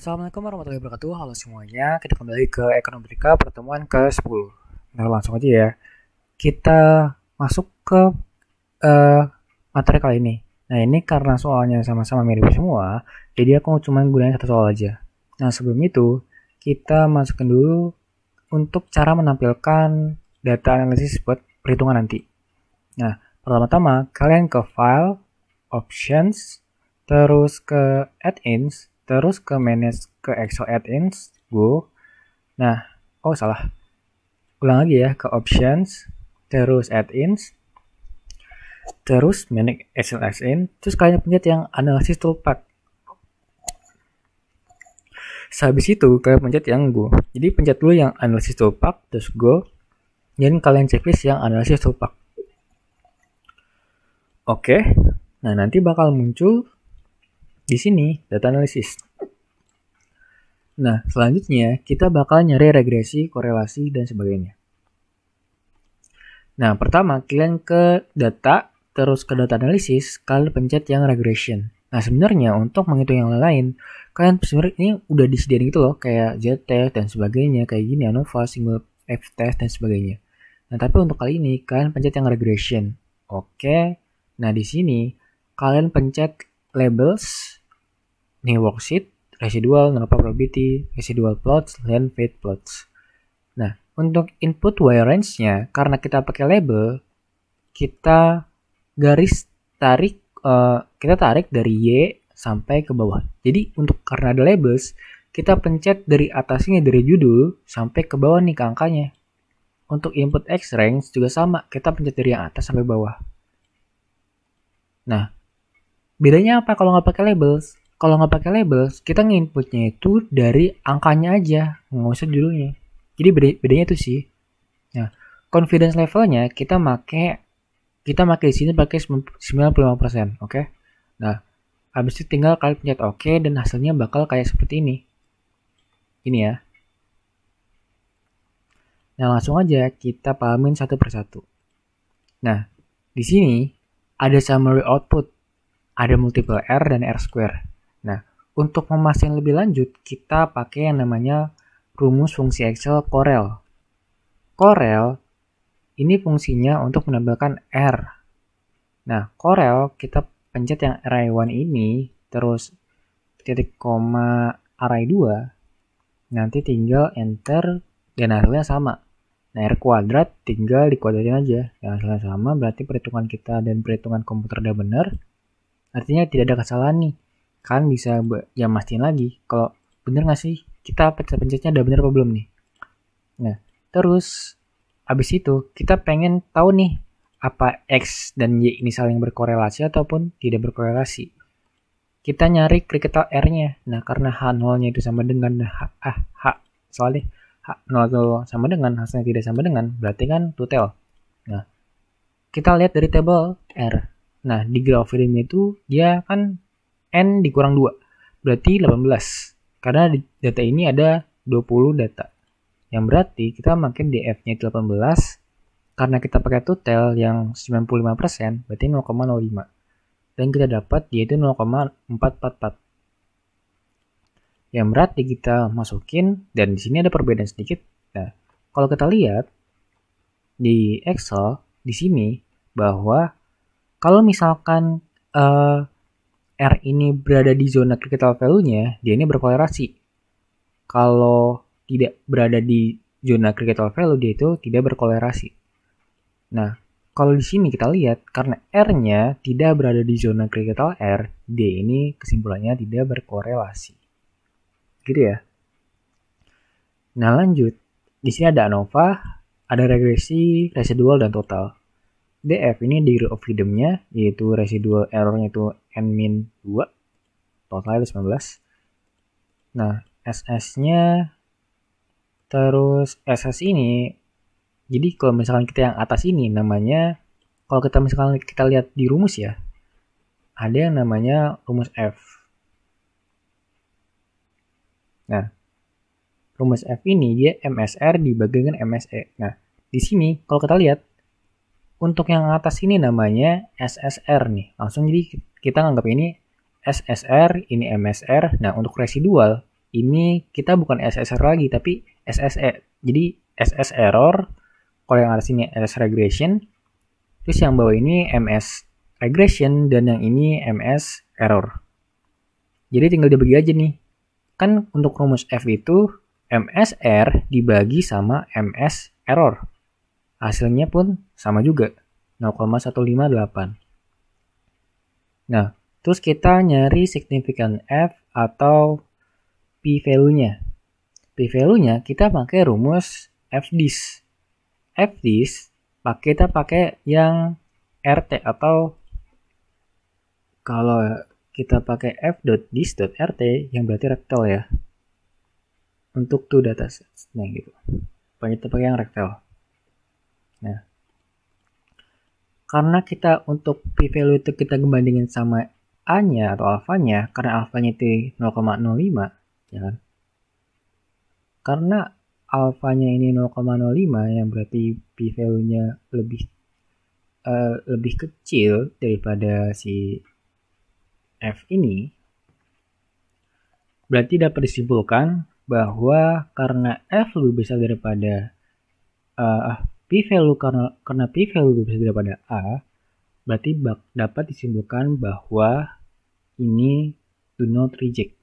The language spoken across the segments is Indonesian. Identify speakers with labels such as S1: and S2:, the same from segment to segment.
S1: Assalamualaikum warahmatullahi wabarakatuh. Halo semuanya, kita kembali ke Ekonometrika pertemuan ke-10. Nah, langsung aja ya. Kita masuk ke eh, materi kali ini. Nah, ini karena soalnya sama-sama mirip semua, jadi aku cuma gunain satu soal aja. Nah, sebelum itu, kita masukin dulu untuk cara menampilkan data analisis buat perhitungan nanti. Nah, pertama-tama kalian ke File, Options, terus ke Add-ins, terus ke Manage ke Excel Add-ins, go. Nah, salah. Ulang lagi ya, ke Options, terus Add-ins, terus Manage Excel Add-ins, terus kalian pencet yang Analysis Toolpath. Sehabis itu, kalian pencet yang go. Jadi pencet dulu yang Analysis Toolpath, terus go. Dan kalian checklist yang Analysis Toolpath. Oke, nah nanti bakal muncul di sini data analisis. Nah, selanjutnya kita bakal nyari regresi, korelasi, dan sebagainya. Nah, pertama kalian ke data, terus ke data analisis, kalian pencet yang regression. Nah, sebenarnya untuk menghitung yang lain, kalian sebenarnya ini udah disediain gitu loh, kayak Z-test dan sebagainya, kayak gini, ANOVA, single F-test, dan sebagainya. Nah, tapi untuk kali ini, kalian pencet yang regression. Oke, nah di sini, kalian pencet labels, nih worksheet, residual, non probability, residual plots, dan fade plots. Nah, untuk input wire range-nya, karena kita pakai label, kita garis tarik, kita tarik dari Y sampai ke bawah. Jadi, karena ada labels, kita pencet dari atasnya dari judul sampai ke bawah nih ke angkanya. Untuk input X range juga sama, kita pencet dari yang atas sampai bawah. Nah, bedanya apa kalau nggak pakai labels? Kalau nggak pakai labels, kita nginputnya itu dari angkanya aja, nggak usah judulnya. Jadi bedanya itu sih. Nah, confidence levelnya kita pakai di sini pakai 95%, oke? Nah, habis itu tinggal kalian pencet oke dan hasilnya bakal kayak seperti ini. Ini ya. Nah, langsung aja kita pahamin satu persatu. Nah, di sini ada summary output, ada multiple R dan R square. Nah, untuk memastikan lebih lanjut, kita pakai yang namanya rumus fungsi Excel Corel. Corel ini fungsinya untuk menambahkan R. Nah, Corel kita pencet yang array1 ini, terus titik koma array2, nanti tinggal enter dan hasilnya sama. Nah, R kuadrat tinggal dikuadratin aja. Yang hasilnya sama berarti perhitungan kita dan perhitungan komputer udah benar. Artinya tidak ada kesalahan nih. Kan bisa ya mastiin lagi kalau bener nggak sih kita pencetnya udah bener apa belum nih. Nah, terus abis itu kita pengen tahu nih apa X dan Y ini saling berkorelasi ataupun tidak berkorelasi. Kita nyari critical R-nya. Nah, karena H0-nya itu sama dengan soalnya H0 sama dengan, hasilnya tidak sama dengan, berarti kan total. Nah, kita lihat dari tabel R. Nah, di graph ini itu dia kan N dikurang 2, berarti 18. Karena di data ini ada 20 data. Yang berarti kita makin DF-nya itu 18, karena kita pakai total yang 95%, berarti 0,05. Dan kita dapat yaitu 0,444. Yang berarti kita masukin, dan di sini ada perbedaan sedikit. Nah, kalau kita lihat di Excel di sini bahwa kalau misalkan R ini berada di zona critical value-nya, dia ini berkorelasi. Kalau tidak berada di zona critical value, dia itu tidak berkorelasi. Nah, kalau di sini kita lihat karena R-nya tidak berada di zona critical R, dia ini kesimpulannya tidak berkorelasi. Gitu ya. Nah, lanjut. Di sini ada ANOVA, ada regresi, residual, dan total. DF ini degree of freedom-nya, yaitu residual error-nya itu N-2, total 19. Nah, SS-nya, terus SS ini, jadi kalau misalkan kita yang atas ini namanya, kalau kita misalkan kita lihat di rumus ya, ada yang namanya rumus F. Nah, rumus F ini dia MSR dibagi dengan MSE. Nah, di sini kalau kita lihat untuk yang atas ini namanya SSR nih. Langsung jadi kita nganggap ini SSR, ini MSR. Nah, untuk residual ini kita bukan SSR lagi tapi SSE. Jadi SS error, kalau yang atas ini SS regression, terus yang bawah ini MS regression, dan yang ini MS error. Jadi tinggal dibagi aja nih. Kan untuk rumus F itu MSR dibagi sama MS error. Hasilnya pun sama juga, 0,158. Nah, terus kita nyari signifikan F atau p-value-nya. P-value-nya kita pakai rumus FDIS. FDIS kita pakai yang RT, atau kalau kita pakai f.dis.rt yang berarti rectal ya. Untuk two datasets. Nah gitu. Kita pakai yang rectal. Nah, karena kita untuk p-value itu kita kebandingin sama A-nya atau alfanya, karena alfanya itu 0,05, ya kan? Karena alfanya ini 0,05 yang berarti p-value-nya lebih kecil daripada si F ini, berarti dapat disimpulkan bahwa karena F lebih besar daripada p-value, karena p-value lebih besar daripada A, berarti dapat disimpulkan bahwa ini do not reject,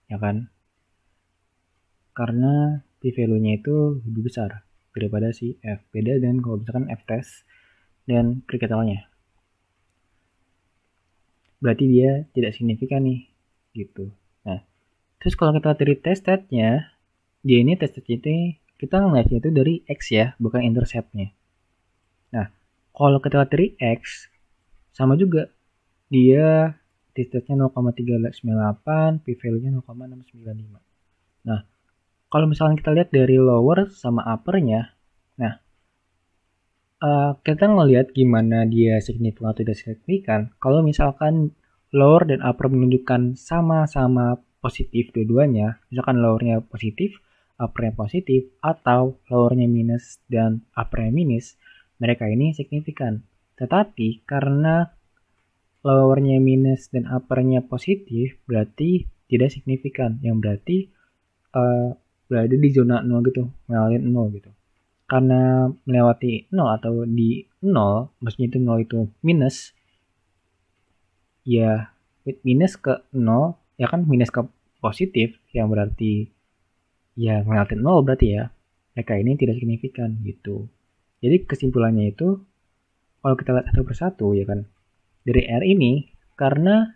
S1: ya kan? Karena p-value-nya itu lebih besar daripada si F. Beda dengan kalau misalkan F-test dan kriketalnya. Berarti dia tidak signifikan nih, gitu. Nah, terus kalau kita lihat dari test state-nya, dia ini test state ini kita ngeliatnya itu dari X ya, bukan intercept-nya. Nah, kalau kita lihat dari X, sama juga. Dia test state-nya 0,398, p-value-nya 0,695. Nah, kalau misalnya kita lihat dari lower sama upper-nya, nah, kita ngelihat gimana dia signifikan atau tidak signifikan. Kalau misalkan lower dan upper menunjukkan sama-sama positif dua-duanya, misalkan lowernya positif, uppernya positif, atau lowernya minus dan uppernya minus, mereka ini signifikan. Tetapi karena lowernya minus dan uppernya positif, berarti tidak signifikan, yang berarti berada di zona 0 gitu, ngalahin 0 gitu. Karena melewati 0 atau di 0, maksudnya itu 0 itu minus, ya minus ke 0, ya kan minus ke positif, yang berarti ya melewati 0 berarti ya mereka ini tidak signifikan gitu. Jadi kesimpulannya itu kalau kita lihat satu persatu ya kan, dari R ini, karena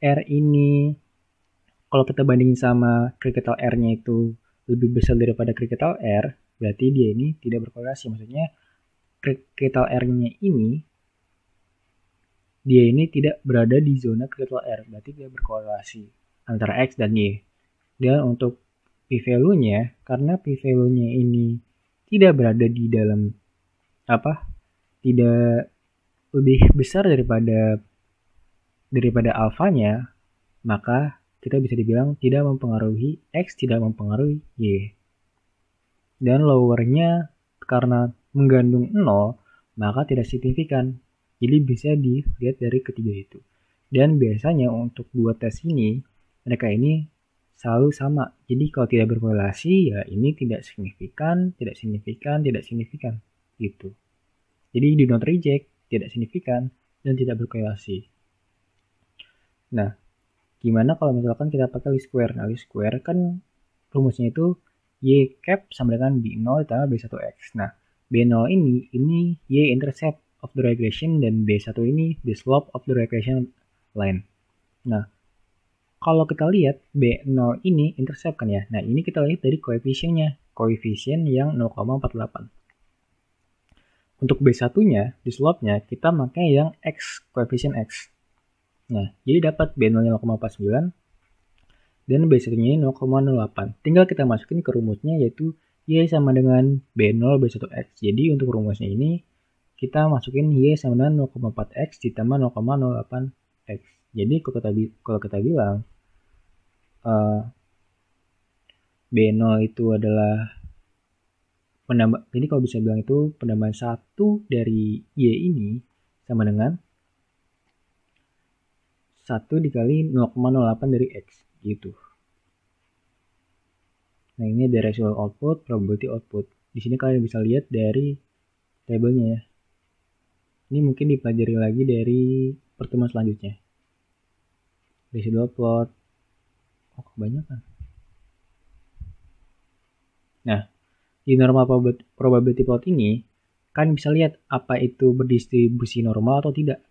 S1: R ini kalau kita bandingin sama critical R-nya itu lebih besar daripada critical R, berarti dia ini tidak berkorelasi. Maksudnya critical R-nya ini, dia ini tidak berada di zona critical R, berarti dia berkorelasi antara X dan Y. Dan untuk p-value-nya, karena p-value-nya ini tidak berada di dalam tidak lebih besar daripada alfanya, maka kita bisa dibilang tidak mempengaruhi X, tidak mempengaruhi Y. Dan lowernya karena mengandung 0, maka tidak signifikan. Jadi bisa dilihat dari ketiga itu. Dan biasanya untuk dua tes ini, mereka ini selalu sama. Jadi kalau tidak berkorelasi, ya ini tidak signifikan, tidak signifikan, tidak signifikan. Gitu. Jadi do not reject, tidak signifikan, dan tidak berkorelasi. Nah, gimana kalau misalkan kita pakai least square? Nah, least square kan rumusnya itu Y cap sama dengan B0 ditambah B1X. Nah, B0 ini Y intercept of the regression, dan B1 ini the slope of the regression line. Nah, kalau kita lihat B0 ini intercept kan ya. Nah, ini kita lihat dari koefisiennya. Koefisien yang 0,48. Untuk B1-nya, di slope-nya, kita pakai yang X, koefisien X. Nah, jadi dapat B0-nya 0,49 dan B1-nya 0,08. Tinggal kita masukin ke rumusnya, yaitu Y sama dengan B0 B1X. Jadi untuk rumusnya ini kita masukin Y sama dengan 0,4X ditambah 0,08X. Jadi kalau kita bilang B0 itu adalah penambah, jadi kalau bisa bilang itu penambahan 1 dari Y ini sama dengan 1 dikali 0,08 dari X gitu. Nah, ini ada residual output, probability output. Di sini kalian bisa lihat dari tabelnya ya. Ini mungkin dipelajari lagi dari pertemuan selanjutnya. Residual plot. Oh, kebanyakan. Nah, di normal probability plot ini, kalian bisa lihat apa itu berdistribusi normal atau tidak.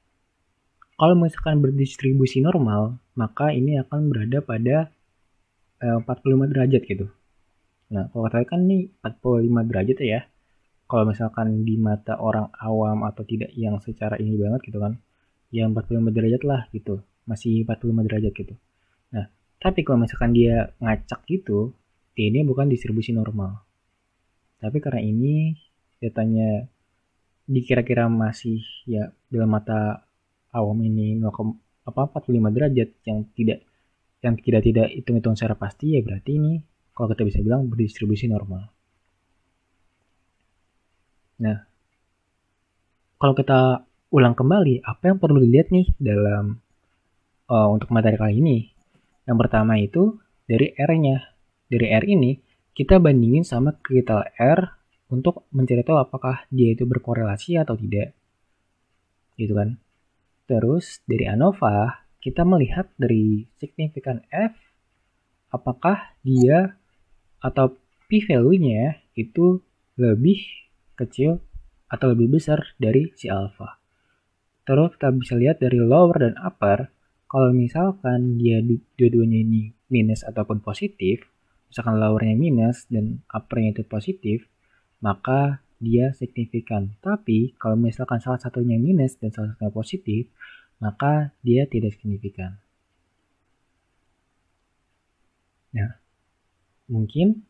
S1: Kalau misalkan berdistribusi normal, maka ini akan berada pada 45 derajat gitu. Nah, kalau katakan kan ini 45 derajat ya. Kalau misalkan di mata orang awam atau tidak yang secara ini banget gitu kan, yang 45 derajat lah gitu. Masih 45 derajat gitu. Nah, tapi kalau misalkan dia ngacak gitu, ini bukan distribusi normal. Tapi karena ini datanya dikira-kira masih ya dalam mata awam ini 45 derajat yang tidak hitung-hitung secara pasti, ya berarti ini kalau kita bisa bilang berdistribusi normal. Nah, kalau kita ulang kembali, apa yang perlu dilihat nih dalam untuk materi kali ini? Yang pertama itu dari R-nya. Dari R ini kita bandingin sama critical R untuk mencari tahu apakah dia itu berkorelasi atau tidak. Gitu kan. Terus dari ANOVA kita melihat dari signifikan F apakah dia atau p-value-nya itu lebih kecil atau lebih besar dari si alpha. Terus kita bisa lihat dari lower dan upper, kalau misalkan dia dua-duanya ini minus ataupun positif, misalkan lowernya minus dan uppernya itu positif, maka dia signifikan. Tapi kalau misalkan salah satunya minus dan salah satunya positif, maka dia tidak signifikan. Nah, mungkin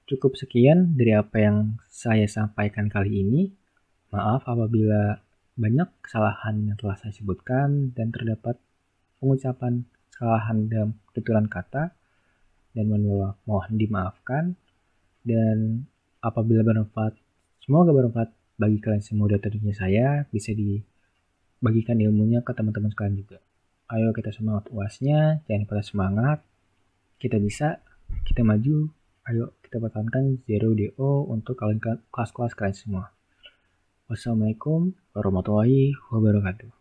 S1: cukup sekian dari apa yang saya sampaikan kali ini. Maaf apabila banyak kesalahan yang telah saya sebutkan dan terdapat pengucapan kesalahan dalam tuturan kata, dan mohon dimaafkan. Dan apabila bermanfaat, semoga bermanfaat bagi kalian semua, dan tentunya saya bisa dibagikan ilmunya ke teman-teman sekalian juga. Ayo kita semangat UASnya, jangan pada semangat, kita bisa, kita maju. Ayo kita pertahankan 0DO untuk kelas-kelas kalian semua. Wassalamualaikum warahmatullahi wabarakatuh.